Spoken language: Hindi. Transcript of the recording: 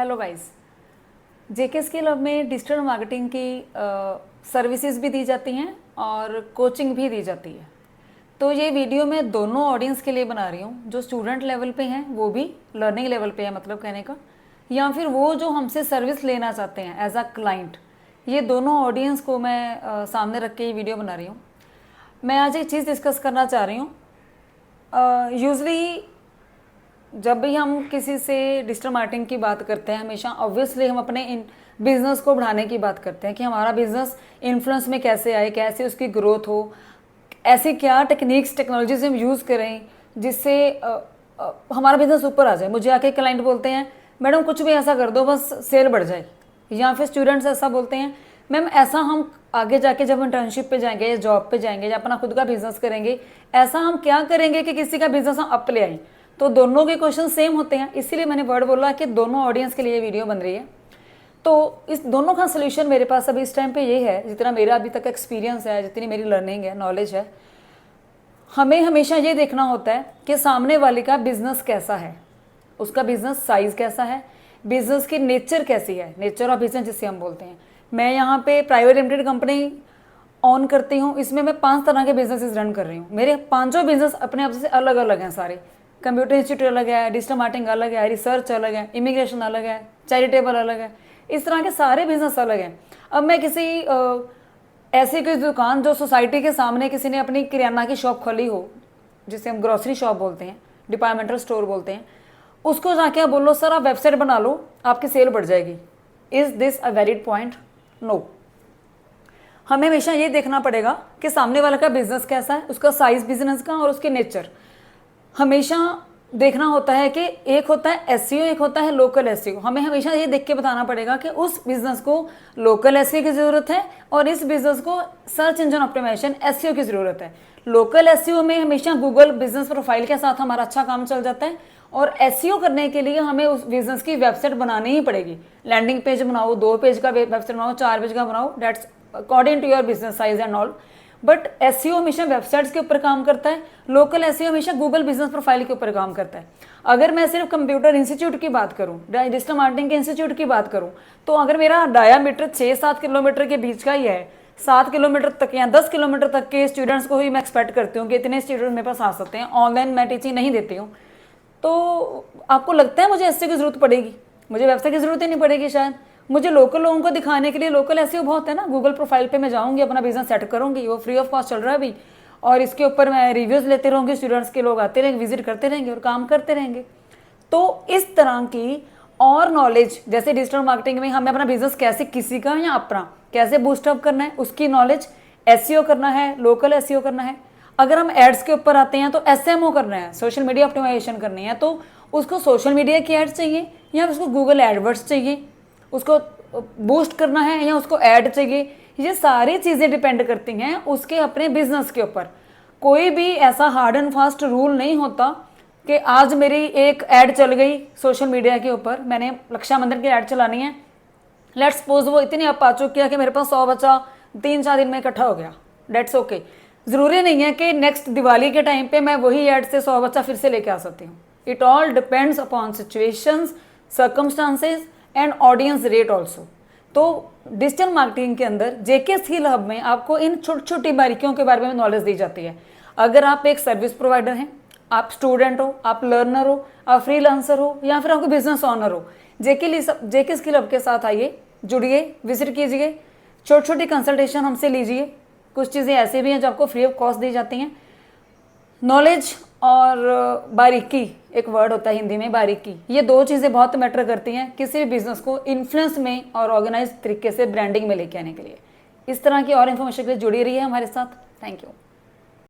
हेलो गाइस, जेके स्किल हब में डिजिटल मार्केटिंग की सर्विसेज भी दी जाती हैं और कोचिंग भी दी जाती है। तो ये वीडियो मैं दोनों ऑडियंस के लिए बना रही हूँ, जो स्टूडेंट लेवल पे हैं वो भी लर्निंग लेवल पे है, मतलब कहने का, या फिर वो जो हमसे सर्विस लेना चाहते हैं एज अ क्लाइंट। ये दोनों ऑडियंस को मैं सामने रख के ये वीडियो बना रही हूँ। मैं आज एक चीज़ डिस्कस करना चाह रही हूँ। यूजली जब भी हम किसी से डिजिटल मार्केटिंग की बात करते हैं, हमेशा ऑब्वियसली हम अपने इन बिजनेस को बढ़ाने की बात करते हैं कि हमारा बिजनेस इन्फ्लुएंस में कैसे आए, कैसे उसकी ग्रोथ हो, ऐसी क्या टेक्निक्स टेक्नोलॉजीज हम यूज़ करें जिससे हमारा बिजनेस ऊपर आ जाए। मुझे आके क्लाइंट बोलते हैं मैडम कुछ भी ऐसा कर दो बस सेल बढ़ जाए, या फिर स्टूडेंट्स ऐसा बोलते हैं मैम ऐसा हम आगे जाके जब इंटर्नशिप पे जाएंगे या जॉब पे जाएंगे या अपना खुद का बिजनेस करेंगे, ऐसा हम क्या करेंगे कि किसी का बिजनेस हम अप ले आए। तो दोनों के क्वेश्चन सेम होते हैं, इसीलिए मैंने वर्ड बोला कि दोनों ऑडियंस के लिए वीडियो बन रही है। तो इस दोनों का सोल्यूशन मेरे पास अभी इस टाइम पे ये है, जितना मेरा अभी तक एक्सपीरियंस है, जितनी मेरी लर्निंग है, नॉलेज है, हमें हमेशा ये देखना होता है कि सामने वाले का बिजनेस कैसा है, उसका बिजनेस साइज कैसा है, बिजनेस की नेचर कैसी है, नेचर ऑफ बिजनेस जिसे हम बोलते हैं। मैं यहाँ पे प्राइवेट लिमिटेड कंपनी ऑन करती हूँ, इसमें मैं 5 तरह के बिजनेसेस रन कर रही हूँ। मेरे 5 बिजनेस अपने आप से अलग अलग हैं सारे। कंप्यूटर इंस्टीट्यूट अलग है, डिजिटल मार्केटिंग अलग है, रिसर्च अलग है, इमिग्रेशन अलग है, चैरिटेबल अलग है, इस तरह के सारे बिजनेस अलग हैं। अब मैं किसी ऐसी कोई दुकान जो सोसाइटी के सामने किसी ने अपनी किराना की शॉप खोली हो, जिसे हम ग्रोसरी शॉप बोलते हैं, डिपार्टमेंटल स्टोर बोलते हैं, उसको जाके आप बोलो सर आप वेबसाइट बना लो आपकी सेल बढ़ जाएगी। Is this a valid point? No. हमें हमेशा ये देखना पड़ेगा कि सामने वाला का बिजनेस कैसा है, उसका साइज बिजनेस का और उसके नेचर हमेशा देखना होता है कि एक होता है एसईओ, एक होता है लोकल एसईओ। हमें हमेशा ये देख के बताना पड़ेगा कि उस बिजनेस को लोकल एसईओ की ज़रूरत है और इस बिजनेस को सर्च इंजन ऑप्टिमाइजेशन एसईओ की ज़रूरत है। लोकल एसईओ में हमेशा गूगल बिजनेस प्रोफाइल के साथ हमारा अच्छा काम चल जाता है, और एसईओ करने के लिए हमें उस बिजनेस की वेबसाइट बनानी ही पड़ेगी। लैंडिंग पेज बनाओ, 2 पेज का वेबसाइट बनाओ, 4 पेज का बनाओ, that's according to your business size and all. But SEO हमेशा वेबसाइट्स के ऊपर काम करता है, लोकल एसईओ हमेशा गूगल बिजनेस प्रोफाइल के ऊपर काम करता है। अगर मैं सिर्फ कंप्यूटर इंस्टीट्यूट की बात करूं, डिजिटल मार्केटिंग के इंस्टीट्यूट की बात करूं, तो अगर मेरा डायामीटर 6-7 किलोमीटर के बीच का ही है, 7 किलोमीटर तक या 10 किलोमीटर तक के स्टूडेंट्स को ही मैं एक्सपेक्ट करती हूँ कि इतने स्टूडेंट मेरे पास आ सकते हैं, ऑनलाइन मैं टीचिंग नहीं देती हूँ, तो आपको लगता है मुझे एसईओ की जरूरत पड़ेगी? मुझे वेबसाइट की जरूरत ही नहीं पड़ेगी शायद। मुझे लोकल लोगों को दिखाने के लिए लोकल एसईओ बहुत है ना। गूगल प्रोफाइल पे मैं जाऊंगी, अपना बिजनेस सेट करूंगी, वो फ्री ऑफ कॉस्ट चल रहा है अभी, और इसके ऊपर मैं रिव्यूज लेते रहूंगी, स्टूडेंट्स के लोग आते रहेंगे, विजिट करते रहेंगे और काम करते रहेंगे। तो इस तरह की और नॉलेज, जैसे डिजिटल मार्केटिंग में हमें अपना बिजनेस कैसे, किसी का या अपना कैसे बूस्टअप करना है, उसकी नॉलेज एसईओ करना है, लोकल एसईओ करना है। अगर हम एड्स के ऊपर आते हैं तो एसएमओ करना है, सोशल मीडिया ऑप्टिमाइजेशन करनी है, तो उसको सोशल मीडिया की एड्स चाहिए या उसको गूगल एडवर्ड्स चाहिए, उसको बूस्ट करना है या उसको ऐड चाहिए। ये सारी चीज़ें डिपेंड करती हैं उसके अपने बिजनेस के ऊपर। कोई भी ऐसा हार्ड एंड फास्ट रूल नहीं होता कि आज मेरी एक ऐड चल गई सोशल मीडिया के ऊपर, मैंने रक्षा मंदिर की ऐड चलानी है, लेट्स सपोज वो इतनी अप आ चुकी है कि मेरे पास 100 बच्चा 3-4 दिन में इकट्ठा हो गया, डेट्स ओके। ज़रूरी नहीं है कि नेक्स्ट दिवाली के टाइम पे मैं वही ऐड से 100 बच्चा फिर से लेके आ सकती हूँ। It all depends upon situations, circumstances and audience rate also. तो डिजिटल मार्केटिंग के अंदर जेके स्किल हब में आपको इन छोटी छोटी बारीकियों के बारे में नॉलेज दी जाती है। अगर आप एक सर्विस प्रोवाइडर हैं, आप स्टूडेंट हो, आप लर्नर हो, आप फ्रीलांसर हो, या फिर आपको बिजनेस ऑनर हो, जेके स्किल हब के साथ आइए, जुड़िए, विजिट कीजिए, छोटी छोटी कंसल्टेशन हमसे लीजिए। कुछ चीज़ें ऐसे भी हैं जो आपको फ्री ऑफ कॉस्ट दी जाती हैं। नॉलेज और बारीकी, एक वर्ड होता है हिंदी में बारीकी, ये 2 चीज़ें बहुत मैटर करती हैं किसी भी बिजनेस को इन्फ्लुएंस में और ऑर्गेनाइज तरीके से ब्रांडिंग में लेके आने के लिए। इस तरह की और इन्फॉर्मेशन के लिए जुड़ी रही है हमारे साथ। Thank you.